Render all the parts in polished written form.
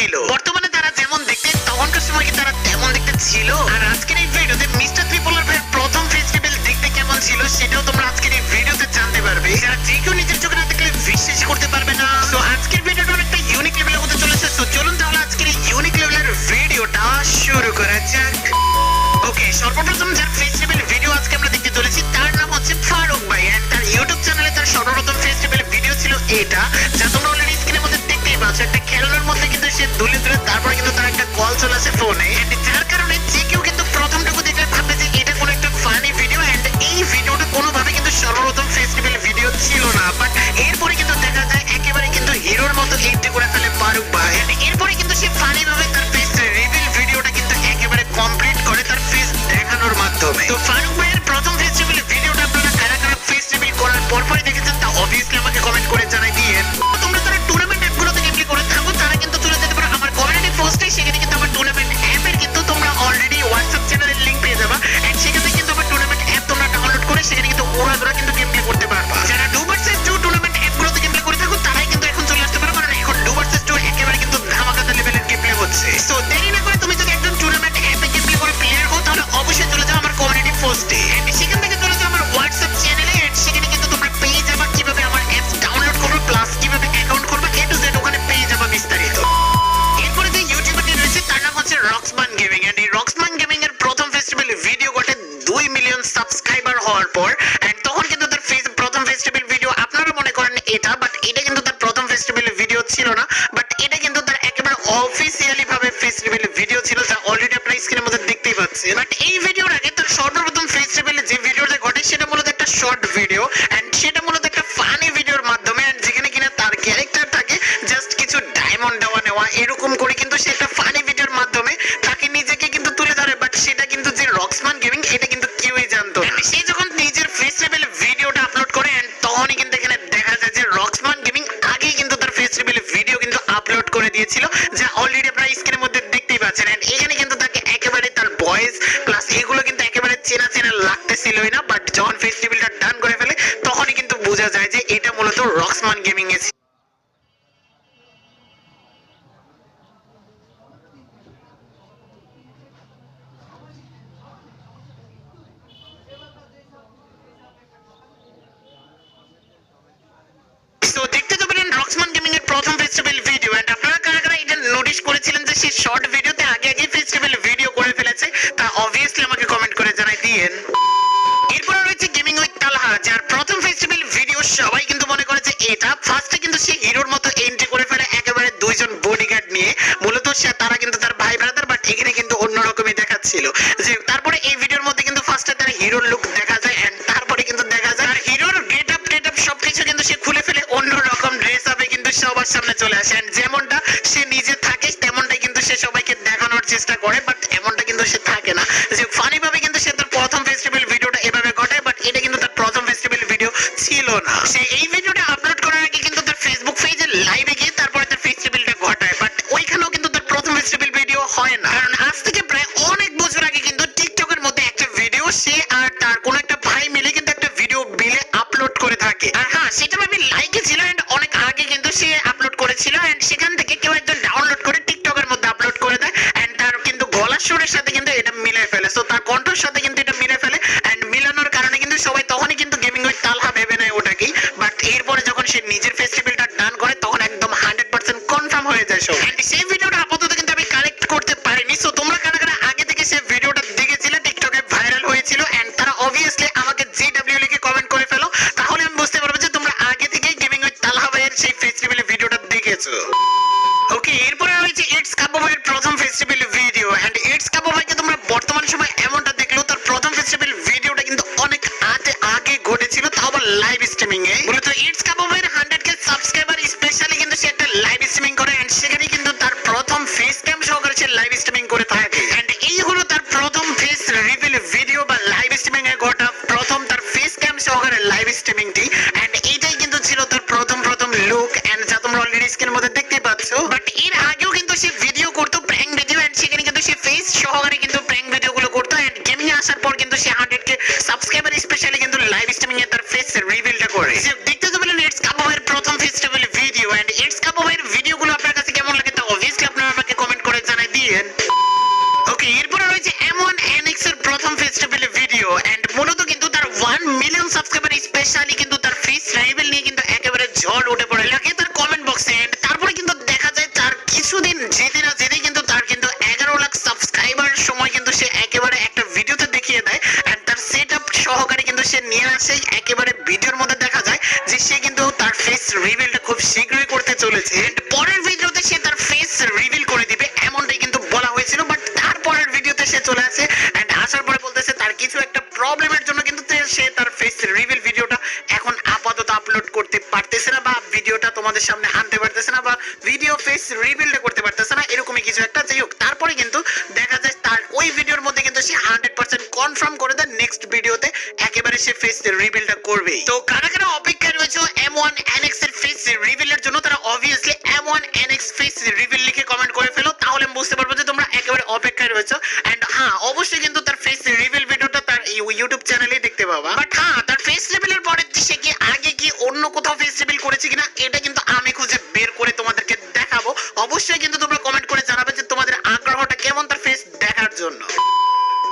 ছিল। বর্তমানে তারা যেমন দেখতে তখনকার সময় কি তারা তেমন দেখতে ছিল? আর আজকের এই ভিডিওতে মিস্টার ত্রিপোলার ভাইয়ের প্রথম ফেস রিভিল দেখতে কেমন ছিল সেটাও তোমরা আজকের এই ভিডিওতে জানতে পারবে। যারা যে কেউ নিজের চোখে না দেখলে বিশ্বাস করতে পারবে না। তো আজকের ভিডিওটা অনেকটা ইউনিক লেভেলের হতে চলেছে। তো চলুন তাহলে আজকের এই ইউনিক লেভেলের ভিডিওটা শুরু করা যাক। ওকে, সর্বপ্রথম যার ফেস রিভিল ভিডিও আজকে আমরা দেখতে চলেছি তার নাম হচ্ছে ফারুক ভাই। এন্ড তার ইউটিউব চ্যানেলে তার সর্বপ্রথম ফেস রিভিল ভিডিও ছিল এটা, যা তোমরা অলরেডি স্ক্রিনের মধ্যে দেখতেই পাচ্ছ। একটা খেলনার মধ্যে কিন্তু সে দুলে দুলে তারপরে কিন্তু তার একটা কল চলে আসে ফোনে। এন্ড যার কারণে যে কেউ কিন্তু প্রথমটুকু দেখলে ভাববে যে এটা কোনো একটা ফানি ভিডিও। এন্ড এই ভিডিওটা কোনোভাবে কিন্তু সর্বপ্রথম ফেস রিভিল ভিডিও ছিল না। বাট এরপরে কিন্তু দেখা যায় একেবারে কিন্তু হিরোর মতো এন্ট্রি করে ফেলে ফারুক ভাই। এন্ড এরপরে কিন্তু সে ফানি ভাবে তার ফেস রিভিল ভিডিওটা কিন্তু একেবারে কমপ্লিট করে তার ফেস দেখানোর মাধ্যমে। তো ফারুক ভাইয়ের প্রথম ফেস রিভিল ভিডিওটা আপনারা কারা কারা ফেস রিভিল করার পরপরই দেখেছেন তা অবভিয়াসলি আমাকে কমেন্ট করে জানাই দিয়ে। তোমরা যারা টুর্নামেন্ট অ্যাপগুলোতে গেমপ্লে করে থাকো তারা কিন্তু চলে যেতে পারো আমার কমিউনিটি পোস্টে। সেখানে কিন্তু আমার টুর্নামেন্ট অ্যাপের কিন্তু তোমরা অলরেডি হোয়াটসঅ্যাপ চ্যানেলের লিংক পেয়ে যাবা। এন্ড সেখানে কিন্তু আমার টুর্নামেন্ট অ্যাপ তোমরা ডাউনলোড করে সেখানে কিন্তু ওরা কিন্তু গেমপ্লে করতে পারবা। যারা 2vs2 টুর্নামেন্ট অ্যাপগুলোতে গেমপ্লে করে থাকো তারাই কিন্তু এখন চলে আসতে পারো, কারণ এখন 2vs2 একেবারে কিন্তু ধামাকাদার লেভেলের গেমপ্লে হচ্ছে। সো দেরি না করে তুমি যদি একজন টুর্নামেন্ট অ্যাপে গেমপ্লে করে প্লেয়ার হও তাহলে অবশ্যই চলে যাও আমার কমিউনিটি পোস্টে। এন্ড সেখান থেকে চলে যাও আমার হোয়াটসঅ্যাপ চ্যানেলে। এন্ড সেখানে কিন্তু তোমরা পেয়ে যাবা কিভাবে আমার অ্যাপস ডাউনলোড করবে প্লাস কিভাবে অ্যাকাউন্ট করবে, A to Z ওখানে পেয়ে যাবা বিস্তারিত। এরপরে যে ইউটিউবারটি রয়েছে তার নাম হচ্ছে রক্সমান গেমিং। এন্ড এই রক্সমান গেমিং এর প্রথম ফেস্টিভ্যাল ভিডিও ঘটে 2 মিলিয়ন সাবস্ক্রাইবার হওয়ার পর। এন্ড তখন কিন্তু তার প্রথম ফেস্টিভ্যাল ভিডিও আপনারা মনে করেন এটা, বাট এটা কিন্তু তার প্রথম ফেস্টিভ্যাল ভিডিও ছিল না। বাট এটা কিন্তু তার একেবারে অফিসিয়ালি ভাবে ফেস্টিভ্যাল ভিডিও ছিল, যা অলরেডি আপনারা স্ক্রিনের মধ্যে দেখতেই পাচ্ছেন। বাট এই ভিডিওর আগে তার সর্বপ্রথম ফেস্টিভ্যালে যে ভিডিওটা ঘটে সেটা মূলত একটা শর্ট ভিডিও। এন্ড সেটা মূলত একটা ফানি ভিডিওর মাধ্যমে। এন্ড যেখানে কিনা তার ক্যারেক্টার থাকে জাস্ট কিছু ডায়মন্ড দেওয়া নেওয়া এরকম করে কিন্তু সে একটা ফানি ভিডিওর মাধ্যমে তাকে নিজেকে কিন্তু তুলে ধরে। বাট সেটা কিন্তু যে রক্সমান গেমিং এটা কিন্তু কেউই জানতো না। সে যখন নিজের ফেস্টিভ্যাল ভিডিওটা আপলোড করে এন্ড তখনই কিন্তু এখানে দেখা যায় যে রক্সমান গেমিং আগেই কিন্তু তার ফেস্টিভ্যাল ভিডিও কিন্তু আপলোড করে দিয়েছিল, যা অলরেডি আপনারা স্ক্রিনের মধ্যে দেখতেই পাচ্ছেন। এন্ড এখানে কিন্তু তাকে একেবারে তার ভয়েস প্লাস এগুলো কিন্তু একেবারে চেনা চেনা লাগতেছিলই না। বাট যখন ফেস্টিভ্যালটা ডান করে ফেলে তখনই কিন্তু বোঝা যায় যে এটা মূলত রক্সমান গেমিং এর। তো দেখতে তো পেলেন রক্সমান গেমিং এর প্রথম ফেস্টিভ্যাল ভিডিও। এন্ড আপনারা কারা কারা এটা নোটিস করেছিলেন যে সে শর্ট ভিডিওতে আগে ফেস্টিভ্যাল ভিডিও করে ফেলেছে তা অবভিয়াসলি আমাকে কমেন্ট করে জানাই দিয়েন। এরপর রয়েছে গেমিং উইথ তালহা, যার প্রথম ফেস্টিভ্যাল ভিডিও সবাই কিন্তু মনে করে যে এটা। ফার্স্টে কিন্তু সে হিরোর মতো এন্ট্রি করে ফেলে একেবারে দুইজন বডিগার্ড নিয়ে। মূলত তারা কিন্তু তার ভাই ব্রাদার, বাট এখানে কিন্তু অন্যরকমই দেখাচ্ছিল। যে তারপরে এই ভিডিওর মধ্যে কিন্তু ফার্স্টে তার হিরোর লুক দেখা যায়। এন্ড তারপরে কিন্তু দেখা যায় হিরোর গেট আপ সবকিছু কিন্তু সে খুলে ফেলে অন্যরকম ড্রেস আপে কিন্তু সবার সামনে চলে আসে। এন্ড যেমনটা সে নিজে থাকে তেমনটাই কিন্তু সে সবাইকে দেখানোর চেষ্টা করে, বাট এমনটা কিন্তু সে থাকে না। যে ফানি ভাবে কিন্তু সে তার প্রথম ফেস্টিভ্যাল ভিডিওটা এভাবে ঘটায়, বাট এটা কিন্তু তার প্রথম ফেস্টিভ্যাল ভিডিও ছিল না। সে এই ভিডিওটা আপলোড করার আগে কিন্তু তার ফেসবুক পেজে লাইভে গিয়ে তারপরে তার ফেস্টিভ্যালটা ঘটায়। বাট ওইখানেও কিন্তু তার প্রথম ফেস্টিভ্যাল ভিডিও হয় না, কারণ আজ থেকে প্রায় অনেক বছর আগে কিন্তু টিকটকের মধ্যে একটা ভিডিও সে আর তার কোন একটা ভাই মিলে কিন্তু একটা ভিডিও বিলে আপলোড করে থাকে। আর হ্যাঁ, সেটা আমি লাইকে ছিল এন্ড অনেক আগে কিন্তু সে আপলোড করেছিল। এন্ড সেখান থেকে কেউ একজন ডাউনলোড করে টিকটকের মধ্যে আপলোড করে দেয়। এন্ড তার কিন্তু গলার সুরের সাথে কিন্তু এটা মিলে ফেলে। সো তার কণ্ঠের সাথে কিন্তু এটা মিলে ফেলে। এন্ড মিলানোর কারণে কিন্তু সবাই তখনই কিন্তু গেমিং উইথ তালহা ভেবে নেয় ওটাকেই। বাট এরপরে যখন সে নিজের ফেস্টিভ্যালটা ডান করে তখন একদম 100% কনফার্ম হয়ে যায় সব। এন্ড সেই ভিডিওটা আপাতত কিন্তু আমি কালেক্ট করতে পারিনি। সো তোমরা কারা কারা আগে থেকে সেই ভিডিওটা দেখেছিলে, টিকটকে ভাইরাল হয়েছিল, এন্ড তারা অবভিয়াসলি আমাকে জিডব্লিউ লিখে কমেন্ট করে ফেলো, তাহলে আমি বুঝতে পারবো যে তোমরা আগে থেকেই গেমিং উইথ তালহা ভাইয়ের সেই ফেস্টিভ্যাল ভিডিওটা দেখেছো। ওকে, এরপরে রয়েছে ইটস কাবু ভাইয়ের প্রথম ফেস্টিভ্যাল ভিডিও। এন্ড ইটস কাবু ভাইকে তোমরা বর্তমান সময় এমনটা দেখলেও তার প্রথম ফেস্টিভ্যাল ভিডিওটা কিন্তু অনেক আগে ঘটেছিল, তাও আবার লাইভ স্ট্রিমিং এ। মূলত ইটস কাবু ভাইয়ের 100k সাবস্ক্রাইবার স্পেশালি কিন্তু সে একটা লাইভ স্ট্রিমিং করে। এন্ড সেখানে কিন্তু তার প্রথম ফেস ক্যাম সহকারে সে লাইভ স্ট্রিমিং করে থাকে। এন্ড এই হলো তার প্রথম ফেস রিভিল ভিডিও বা লাইভ স্ট্রিমিং এ ঘটা প্রথম তার ফেস ক্যাম সহকারে লাইভ স্ট্রিমিংটি। এন্ড এইটাই কিন্তু ছিল তার প্রথম লুক, এন্ড যা তোমরা অলরেডি স্ক্রিনের মধ্যে দেখতেই পাচ্ছ। বাট এর আগেও কিন্তু সে ভিডিও করতো প্র্যাঙ্ক ভিডিও। এন্ড সেখানে কিন্তু সে ফেস সহকারে কিন্তু প্র্যাঙ্ক ভিডিও গুলো করতো। এন্ড গেমিং এ আসার পর কিন্তু সে 100k সাবস্ক্রাইবার স্পেশালি কিন্তু লাইভ স্ট্রিমিং এ তার ফেস রিভিলটা করে। দেখতে তো পেলেন ইটস কাবু ভাইয়ের প্রথম ফেস্টিভ্যাল ভিডিও। এন্ড ইটস কাবু ভাইয়ের ভিডিওগুলো আপনার কাছে কেমন লাগে তা অবভিয়াসলি আপনারা স্পেশালি কিন্তু তার ফেস রিভিল নিয়ে কিন্তু একেবারে ঝড় উঠে পড়ে লাগে তার কমেন্ট বক্সে। তারপরে কিন্তু দেখা যায় তার কিছুদিন যেতে না যেতে কিন্তু তার কিন্তু 11 লাখ সাবস্ক্রাইবার সময় কিন্তু সে একেবারে একটা ভিডিওতে দেখিয়ে দেয় এন্ড তার সেটআপ সহকারে কিন্তু সে নিয়ে আসে একেবারে ভিডিওর মধ্যে দেখা যায় যে সে কিন্তু তার ফেস রিভিলটা খুব শীঘ্রই করতে চলেছে। পরের ভিডিওতে সে তার ফেস রিভিল করে দিবে এমনটাই কিন্তু বলা হয়েছিল, বাট তারপরের ভিডিওতে সে চলে আসে এন্ড আসার পরে বলতেছে তার কিছু একটা প্রবলেমের জন্য কিন্তু সে তার ফেস রিভিল ভিডিওটা এখন আপাতত আপলোড করতে পারতেছে না বা ভিডিওটা তোমাদের সামনে আনতে পারতেছে না বা ভিডিও ফেস রিভিলটা করতে পারতেছে না, এরকমই কিছু একটা। যাই হোক, তারপরে কিন্তু দেখা যায় তার ওই ভিডিওর মধ্যে কিন্তু সে 100% কনফার্ম করে দেয় নেক্সট ভিডিওতে একেবারে সে ফেস রিভিলটা করবে। তো কারা কারা অপেক্ষায় রয়েছে M1 NX এর ফেস রিভিলের জন্য তারা obviously M1 NX face reveal লিখে কমেন্ট করে ফেলো, তাহলে আমি বুঝতে পারবো যে তোমরা একেবারে অপেক্ষায় রয়েছে। এন্ড হ্যাঁ, অবশ্যই কিন্তু তার ফেস রিভিল ভিডিওটা তার ইউটিউব চ্যানেলে দেখতে পাবা। বাট হ্যাঁ, তার ফেস রিভিলের পরে সে কি আগে কি অন্য কোথাও ফেস রিভিল করেছে কিনা এটা কিন্তু আমি খুঁজে বের করে তোমাদেরকে দেখাবো। অবশ্যই কিন্তু তোমরা কমেন্ট করে জানাবে যে তোমাদের আগ্রহটা কেমন তার ফেস দেখার জন্য।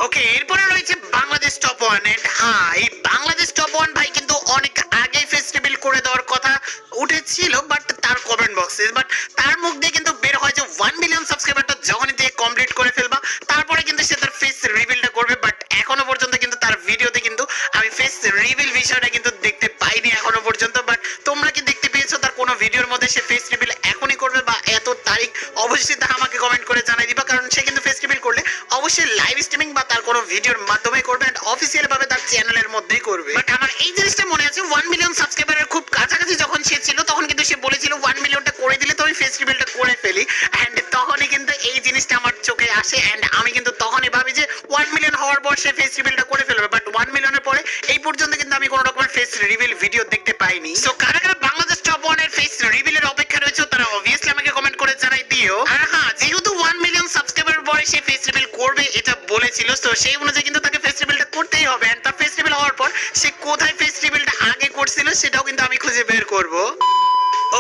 ওকে, এরপরে রয়েছে বাংলাদেশ টপ 1 এন্ড হ্যাঁ, এই বাংলাদেশ টপ 1 ভাই কিন্তু অনেক আগে ফেস রিভিল করে দেওয়ার কথা উঠেছিল বাট তার কমেন্ট বক্সে, বাট তার মুখ দিয়ে কিন্তু বের হয় যে 1 মিলিয়ন সাবস্ক্রাইবারটা যখনই দিয়ে কমপ্লিট করে ফেলবা তারপরে কিন্তু সে তার ফেস রিভিলটা করবে। বাট এখনো পর্যন্ত কিন্তু তার ভিডিওতে কিন্তু আমি ফেস রিভিল বিষয়টা কিন্তু দেখতে পাইনি এখনো পর্যন্ত। বাট তোমরা কি দেখতে পেয়েছো তার কোনো ভিডিওর মধ্যে সে ফেস রিভিল এখনই করবে বা এত তারিখ? অবশ্যই তা আমাকে কমেন্ট করে জানাই দিবা, কারণ সে কিন্তু ফেস রিভিল করলে অবশ্যই লাইভ স্ট্রিমিং বা তার কোনো ভিডিওর মাধ্যমে করবে এন্ড অফিশিয়াল ভাবে তার চ্যানেলের মধ্যেই করবে। বাট আমার এই জিনিসটা মনে আছে 1 মিলিয়ন সাবস্ক্রাইবারের খুব কাছাকাছি যখন সে ছিল তখন কিন্তু সে বলেছিল 1 মিলিয়নটা করে দিলে তো আমি ফেস রিভিলটা করে ফেলি এন্ড তখনই কিন্তু এই জিনিসটা আমার চোখে আসে এন্ড আমি কিন্তু তখনই ভাবি যে 1 মিলিয়ন হওয়ার পর সে ফেস রিভিলটা করে ফেলবে। বাট 1 মিলিয়নের পরে এই পর্যন্ত কিন্তু আমি কোনো রকমের ফেস রিভিল ভিডিও দেখতে পাইনি। সো কারা কারা বাংলাদেশ টপ 1 এর ফেস রিভিলের অপেক্ষা রয়েছে তারা অবভিয়াসলি আমাকে কমেন্ট করে জানাই দিও। আর হ্যাঁ, যেহেতু 1 মিলিয়ন সাবস্ক্রাইবারের পরে সে ফেস রিভিল করবে এটা বলেছিল, তো সেই অনুযায়ী কিন্তু তাকে ফেস রিভিলটা করতেই হবে এন্ড তার ফেস রিভিল হওয়ার পর সে কোথায় ফেস রিভিলটা আগে করছিল সেটাও কিন্তু আমি খুঁজে বের করব।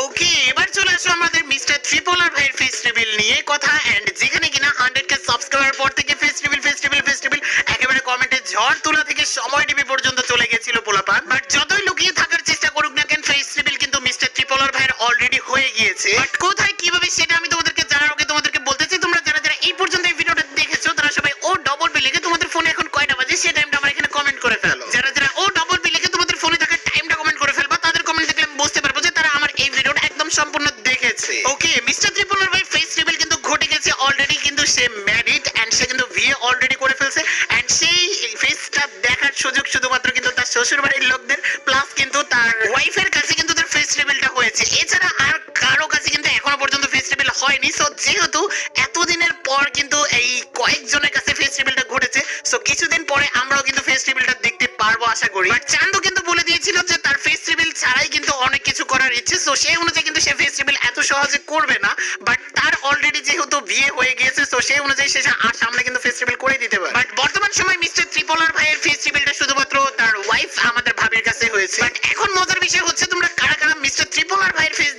ওকে, এবার চলে আসো আমাদের মিস্টার ট্রিপলার ভাইয়ের ফেস রিভিল নিয়ে কথা এন্ড যেখানে কিনা 100k সাবস্ক্রাইবার পর থেকে ফেস রিভিল একেবারে কমেন্টে ঝড় তোলা থেকে সময় টিভি পর্যন্ত চলে গেছিল পোলাপান। বাট যতই লুকিয়ে থাকার চেষ্টা করুক না কেন ফেস রিভিল কিন্তু মিস্টার ট্রিপলার ভাইয়ের অলরেডি হয়ে গিয়েছে। বাট কোথায় কিভাবে সেটা আমি তোমাদেরকে জানার আগে তোমাদেরকে বলতে চাই তোমরা যারা যারা এই পর্যন্ত এই ভিডিওটা দেখেছো তারা সবাই ও ডবল বি লিখে তোমাদের ফোনে এখন কয়টা বাজে সেই টাইমটা আমার এখানে কমেন্ট করে ফেলো। যারা যারা ও ডবল বি লিখে তোমাদের ফোনে থাকা টাইমটা কমেন্ট করে ফেলবা তাদের কমেন্ট দেখলে আমি বুঝতে পারবো যে তারা আমার এই ভিডিওটা একদম সম্পূর্ণ দেখেছে। ওকে, মিস্টার ট্রিপলার ভাই ফেস রিভিল কিন্তু ঘটে গেছে অলরেডি, কিন্তু সে ম্যারিড এন্ড সে কিন্তু বিয়ে অলরেডি করে ফেলছে এন্ড সেই ফেসটা দেখার সুযোগ শুধুমাত্র কিন্তু তার শ্বশুর বাড়ির লোকদের প্লাস কিন্তু তার ওয়াইফের কাছে কিন্তু তার ফেস রিভিলটা হয়েছে। এছাড়া আর কারো কাছে কিন্তু এখনো পর্যন্ত ফেস রিভিল হয়নি। সো যেহেতু এতদিনের পর কিন্তু এই কয়েকজনের কাছে ফেস রিভিলটা ঘটেছে, সো কিছুদিন পরে আমরাও কিন্তু ফেস রিভিলটা দেখতে পারবো আশা করি। বাট চান্দু কিন্তু বলে দিয়েছিল যে তার ফেস রিভিল ছাড়াই কিন্তু অনেক কিছু করার ইচ্ছে, সো সেই অনুযায়ী কিন্তু সে ফেস রিভিল এত সহজে করবে না। বাট তার অলরেডি যেহেতু বিয়ে হয়ে গিয়েছে সো সেই অনুযায়ী সে সামনে কিন্তু ফেস রিভিল করে দিতে পারে। বাট বর্তমান সময় মিস্টার ট্রিপলার ভাইয়ের ফেস রিভিলটা শুধুমাত্র তার ওয়াইফ আমাদের ভাবির কাছে হয়েছে। বাট এখন মজার বিষয় হচ্ছে তোমরা কারা কারা মিস্টার ট্রিপলার ভাইয়ের ফেস